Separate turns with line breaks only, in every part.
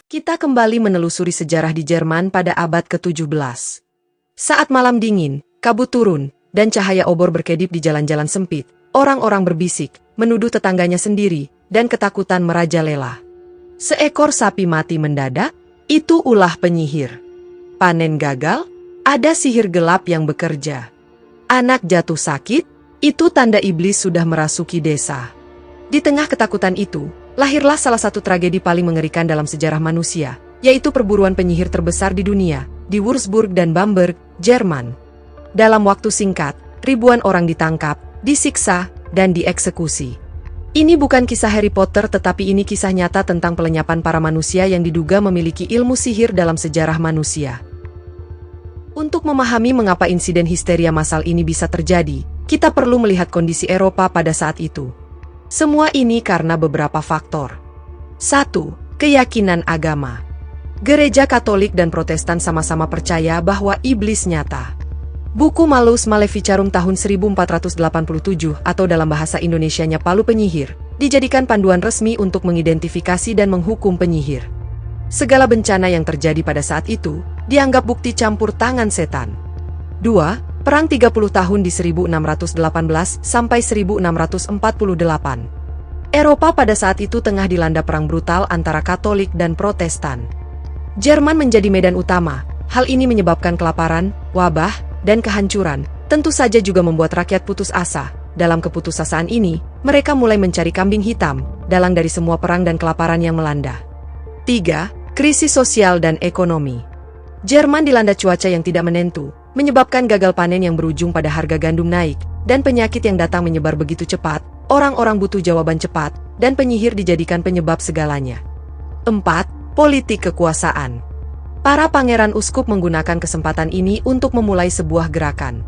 Kita kembali menelusuri sejarah di Jerman pada abad ke-17. Saat malam dingin, kabut turun, dan cahaya obor berkedip di jalan-jalan sempit, orang-orang berbisik, menuduh tetangganya sendiri, dan ketakutan merajalela. Seekor sapi mati mendadak, itu ulah penyihir. Panen gagal, ada sihir gelap yang bekerja. Anak jatuh sakit, itu tanda iblis sudah merasuki desa. Di tengah ketakutan itu, lahirlah salah satu tragedi paling mengerikan dalam sejarah manusia, yaitu perburuan penyihir terbesar di dunia, di Würzburg dan Bamberg, Jerman. Dalam waktu singkat, ribuan orang ditangkap, disiksa, dan dieksekusi. Ini bukan kisah Harry Potter, tetapi ini kisah nyata tentang pelenyapan para manusia yang diduga memiliki ilmu sihir dalam sejarah manusia. Untuk memahami mengapa insiden histeria massal ini bisa terjadi, kita perlu melihat kondisi Eropa pada saat itu. Semua ini karena beberapa faktor. 1. Keyakinan agama. Gereja Katolik dan Protestan sama-sama percaya bahwa iblis nyata. Buku Malleus Maleficarum tahun 1487 atau dalam bahasa Indonesianya Palu Penyihir, dijadikan panduan resmi untuk mengidentifikasi dan menghukum penyihir. Segala bencana yang terjadi pada saat itu, dianggap bukti campur tangan setan. 2. Perang 30 tahun di 1618 sampai 1648. Eropa pada saat itu tengah dilanda perang brutal antara Katolik dan Protestan. Jerman menjadi medan utama, hal ini menyebabkan kelaparan, wabah, dan kehancuran, tentu saja juga membuat rakyat putus asa. Dalam keputusasaan ini, mereka mulai mencari kambing hitam, dalang dari semua perang dan kelaparan yang melanda. 3. Krisis sosial dan ekonomi. Jerman dilanda cuaca yang tidak menentu, menyebabkan gagal panen yang berujung pada harga gandum naik, dan penyakit yang datang menyebar begitu cepat, orang-orang butuh jawaban cepat, dan penyihir dijadikan penyebab segalanya. 4. Politik kekuasaan. Para pangeran uskup menggunakan kesempatan ini untuk memulai sebuah gerakan,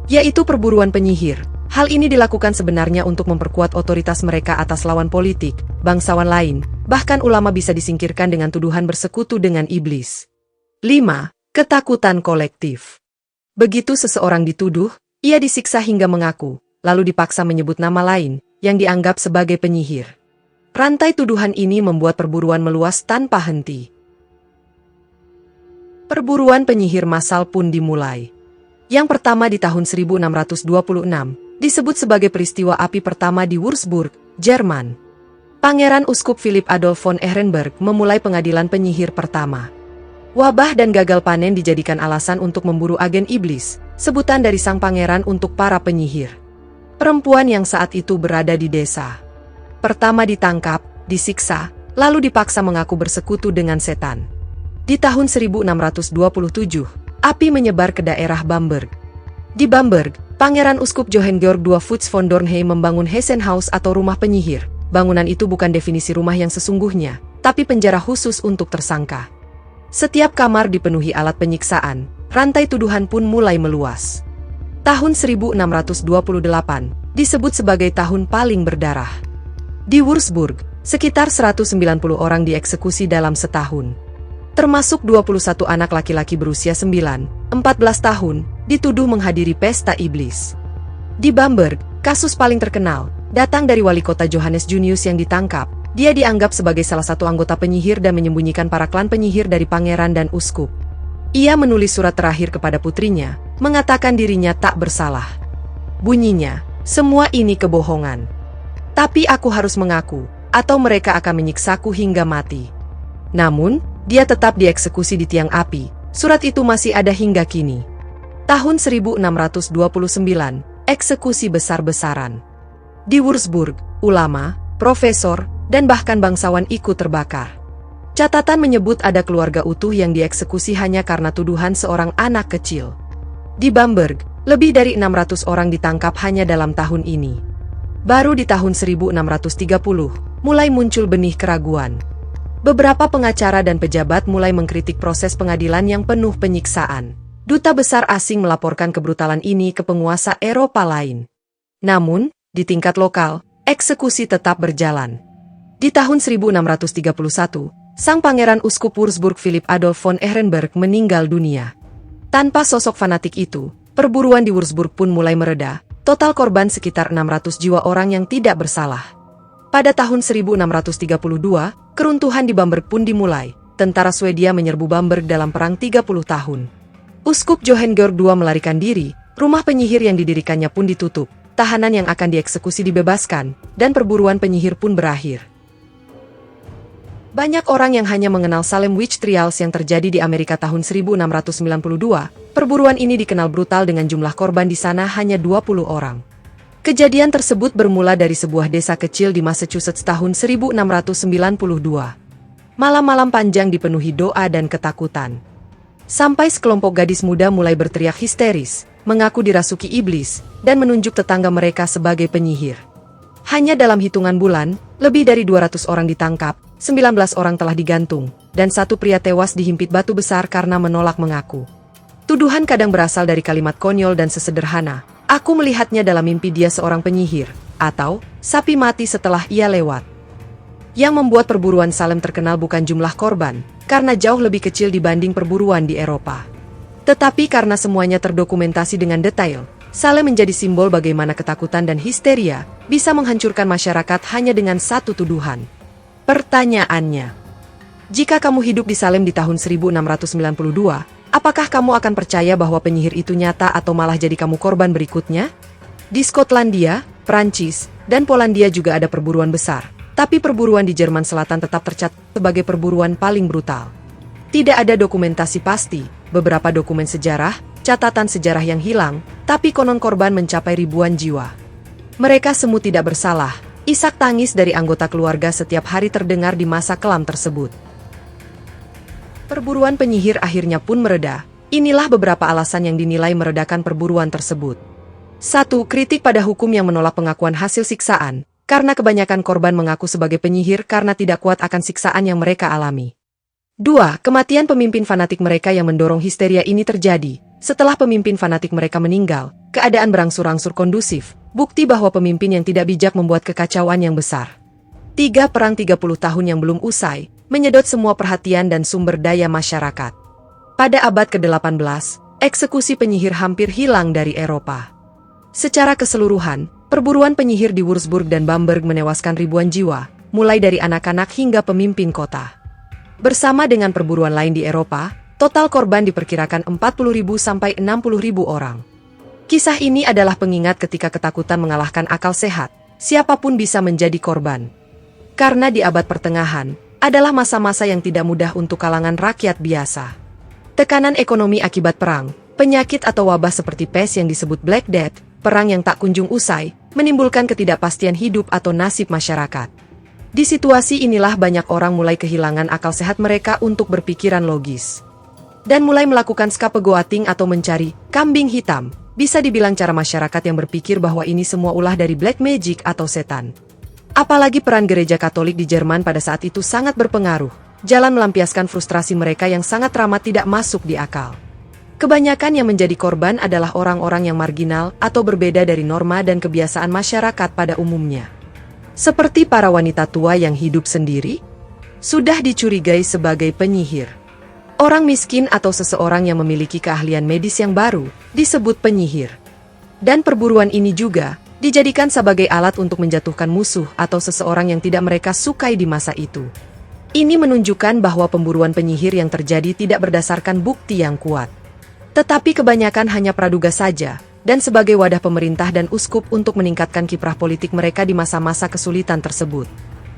yaitu perburuan penyihir. Hal ini dilakukan sebenarnya untuk memperkuat otoritas mereka atas lawan politik, bangsawan lain, bahkan ulama bisa disingkirkan dengan tuduhan bersekutu dengan iblis. 5. Ketakutan kolektif. Begitu seseorang dituduh, ia disiksa hingga mengaku, lalu dipaksa menyebut nama lain, yang dianggap sebagai penyihir. Rantai tuduhan ini membuat perburuan meluas tanpa henti. Perburuan penyihir massal pun dimulai. Yang pertama di tahun 1626, disebut sebagai peristiwa api pertama di Würzburg, Jerman. Pangeran Uskup Philipp Adolf von Ehrenberg memulai pengadilan penyihir pertama. Wabah dan gagal panen dijadikan alasan untuk memburu agen iblis, sebutan dari sang pangeran untuk para penyihir. Perempuan yang saat itu berada di desa pertama ditangkap, disiksa, lalu dipaksa mengaku bersekutu dengan setan. Di tahun 1627, api menyebar ke daerah Bamberg. Di Bamberg, Pangeran Uskup Johann Georg II Fuchs von Dornheim membangun Hessenhaus atau rumah penyihir. Bangunan itu bukan definisi rumah yang sesungguhnya, tapi penjara khusus untuk tersangka. Setiap kamar dipenuhi alat penyiksaan, rantai tuduhan pun mulai meluas. Tahun 1628 disebut sebagai tahun paling berdarah. Di Würzburg, sekitar 190 orang dieksekusi dalam setahun. Termasuk 21 anak laki-laki berusia 9, 14 tahun, dituduh menghadiri pesta iblis. Di Bamberg, kasus paling terkenal, datang dari wali kota Johannes Junius yang ditangkap. Dia dianggap sebagai salah satu anggota penyihir dan menyembunyikan para klan penyihir dari pangeran dan uskup. Ia menulis surat terakhir kepada putrinya, mengatakan dirinya tak bersalah. Bunyinya, semua ini kebohongan. Tapi aku harus mengaku, atau mereka akan menyiksaku hingga mati. Namun, dia tetap dieksekusi di tiang api. Surat itu masih ada hingga kini. Tahun 1629, eksekusi besar-besaran. Di Würzburg, ulama, profesor, dan bahkan bangsawan ikut terbakar. Catatan menyebut ada keluarga utuh yang dieksekusi hanya karena tuduhan seorang anak kecil. Di Bamberg, lebih dari 600 orang ditangkap hanya dalam tahun ini. Baru di tahun 1630, mulai muncul benih keraguan. Beberapa pengacara dan pejabat mulai mengkritik proses pengadilan yang penuh penyiksaan. Duta besar asing melaporkan kebrutalan ini ke penguasa Eropa lain. Namun, di tingkat lokal, eksekusi tetap berjalan. Di tahun 1631, sang pangeran uskup Würzburg Philipp Adolf von Ehrenberg meninggal dunia. Tanpa sosok fanatik itu, perburuan di Würzburg pun mulai mereda. Total korban sekitar 600 jiwa orang yang tidak bersalah. Pada tahun 1632, keruntuhan di Bamberg pun dimulai, tentara Swedia menyerbu Bamberg dalam perang 30 tahun. Uskup Johan Georg II melarikan diri, rumah penyihir yang didirikannya pun ditutup, tahanan yang akan dieksekusi dibebaskan, dan perburuan penyihir pun berakhir. Banyak orang yang hanya mengenal Salem Witch Trials yang terjadi di Amerika tahun 1692, perburuan ini dikenal brutal dengan jumlah korban di sana hanya 20 orang. Kejadian tersebut bermula dari sebuah desa kecil di Massachusetts tahun 1692. Malam-malam panjang dipenuhi doa dan ketakutan. Sampai sekelompok gadis muda mulai berteriak histeris, mengaku dirasuki iblis, dan menunjuk tetangga mereka sebagai penyihir. Hanya dalam hitungan bulan, lebih dari 200 orang ditangkap, 19 orang telah digantung, dan satu pria tewas dihimpit batu besar karena menolak mengaku. Tuduhan kadang berasal dari kalimat konyol dan sesederhana, "Aku melihatnya dalam mimpi dia seorang penyihir," atau "sapi mati setelah ia lewat." Yang membuat perburuan Salem terkenal bukan jumlah korban, karena jauh lebih kecil dibanding perburuan di Eropa. Tetapi karena semuanya terdokumentasi dengan detail, Salem menjadi simbol bagaimana ketakutan dan histeria bisa menghancurkan masyarakat hanya dengan satu tuduhan. Pertanyaannya, jika kamu hidup di Salem di tahun 1692, apakah kamu akan percaya bahwa penyihir itu nyata atau malah jadi kamu korban berikutnya? Di Skotlandia, Prancis, dan Polandia juga ada perburuan besar. Tapi perburuan di Jerman Selatan tetap tercatat sebagai perburuan paling brutal. Tidak ada dokumentasi pasti, beberapa dokumen sejarah, catatan sejarah yang hilang, tapi konon korban mencapai ribuan jiwa. Mereka semua tidak bersalah, isak tangis dari anggota keluarga setiap hari terdengar di masa kelam tersebut. Perburuan penyihir akhirnya pun mereda. Inilah beberapa alasan yang dinilai meredakan perburuan tersebut. 1. Kritik pada hukum yang menolak pengakuan hasil siksaan. Karena kebanyakan korban mengaku sebagai penyihir karena tidak kuat akan siksaan yang mereka alami. 2. Kematian pemimpin fanatik mereka yang mendorong histeria ini terjadi. Setelah pemimpin fanatik mereka meninggal, keadaan berangsur-angsur kondusif, bukti bahwa pemimpin yang tidak bijak membuat kekacauan yang besar. 3. Perang 30 tahun yang belum usai, menyedot semua perhatian dan sumber daya masyarakat. Pada abad ke-18, eksekusi penyihir hampir hilang dari Eropa. Secara keseluruhan, perburuan penyihir di Würzburg dan Bamberg menewaskan ribuan jiwa, mulai dari anak-anak hingga pemimpin kota. Bersama dengan perburuan lain di Eropa, total korban diperkirakan 40.000 sampai 60.000 orang. Kisah ini adalah pengingat ketika ketakutan mengalahkan akal sehat, siapapun bisa menjadi korban. Karena di abad pertengahan, adalah masa-masa yang tidak mudah untuk kalangan rakyat biasa. Tekanan ekonomi akibat perang, penyakit atau wabah seperti pes yang disebut Black Death, perang yang tak kunjung usai, menimbulkan ketidakpastian hidup atau nasib masyarakat. Di situasi inilah banyak orang mulai kehilangan akal sehat mereka untuk berpikiran logis. Dan mulai melakukan scapegoating atau mencari kambing hitam, bisa dibilang cara masyarakat yang berpikir bahwa ini semua ulah dari black magic atau setan. Apalagi peran gereja Katolik di Jerman pada saat itu sangat berpengaruh, jalan melampiaskan frustrasi mereka yang sangat teramat tidak masuk di akal. Kebanyakan yang menjadi korban adalah orang-orang yang marginal atau berbeda dari norma dan kebiasaan masyarakat pada umumnya. Seperti para wanita tua yang hidup sendiri, sudah dicurigai sebagai penyihir. Orang miskin atau seseorang yang memiliki keahlian medis yang baru, disebut penyihir. Dan perburuan ini juga dijadikan sebagai alat untuk menjatuhkan musuh atau seseorang yang tidak mereka sukai di masa itu. Ini menunjukkan bahwa pemburuan penyihir yang terjadi tidak berdasarkan bukti yang kuat. Tetapi kebanyakan hanya praduga saja, dan sebagai wadah pemerintah dan uskup untuk meningkatkan kiprah politik mereka di masa-masa kesulitan tersebut.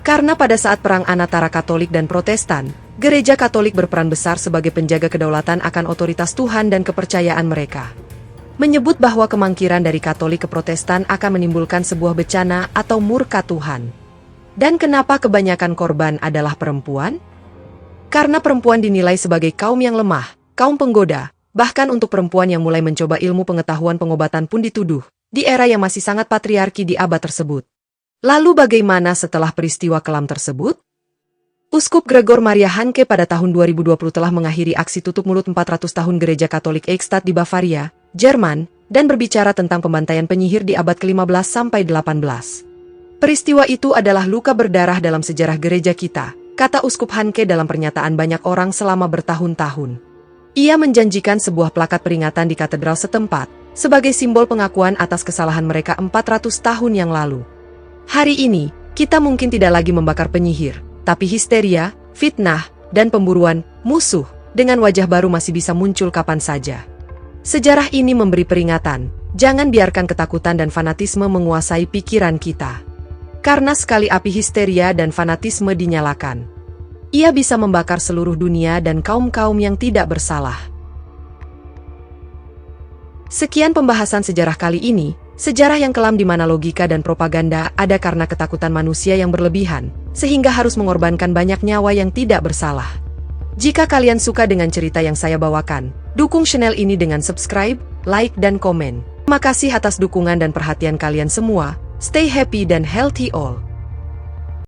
Karena pada saat perang antara Katolik dan Protestan, gereja Katolik berperan besar sebagai penjaga kedaulatan akan otoritas Tuhan dan kepercayaan mereka. Menyebut bahwa kemangkiran dari Katolik ke Protestan akan menimbulkan sebuah bencana atau murka Tuhan. Dan kenapa kebanyakan korban adalah perempuan? Karena perempuan dinilai sebagai kaum yang lemah, kaum penggoda. Bahkan untuk perempuan yang mulai mencoba ilmu pengetahuan pengobatan pun dituduh, di era yang masih sangat patriarki di abad tersebut. Lalu bagaimana setelah peristiwa kelam tersebut? Uskup Gregor Maria Hanke pada tahun 2020 telah mengakhiri aksi tutup mulut 400 tahun Gereja Katolik Eichstätt di Bavaria, Jerman, dan berbicara tentang pembantaian penyihir di abad ke-15 sampai 18. Peristiwa itu adalah luka berdarah dalam sejarah gereja kita, kata Uskup Hanke dalam pernyataan banyak orang selama bertahun-tahun. Ia menjanjikan sebuah plakat peringatan di katedral setempat, sebagai simbol pengakuan atas kesalahan mereka 400 tahun yang lalu. Hari ini, kita mungkin tidak lagi membakar penyihir, tapi histeria, fitnah, dan pemburuan musuh dengan wajah baru masih bisa muncul kapan saja. Sejarah ini memberi peringatan, jangan biarkan ketakutan dan fanatisme menguasai pikiran kita. Karena sekali api histeria dan fanatisme dinyalakan, ia bisa membakar seluruh dunia dan kaum-kaum yang tidak bersalah. Sekian pembahasan sejarah kali ini, sejarah yang kelam di mana logika dan propaganda ada karena ketakutan manusia yang berlebihan, sehingga harus mengorbankan banyak nyawa yang tidak bersalah. Jika kalian suka dengan cerita yang saya bawakan, dukung channel ini dengan subscribe, like, dan komen. Terima kasih atas dukungan dan perhatian kalian semua. Stay happy dan healthy all.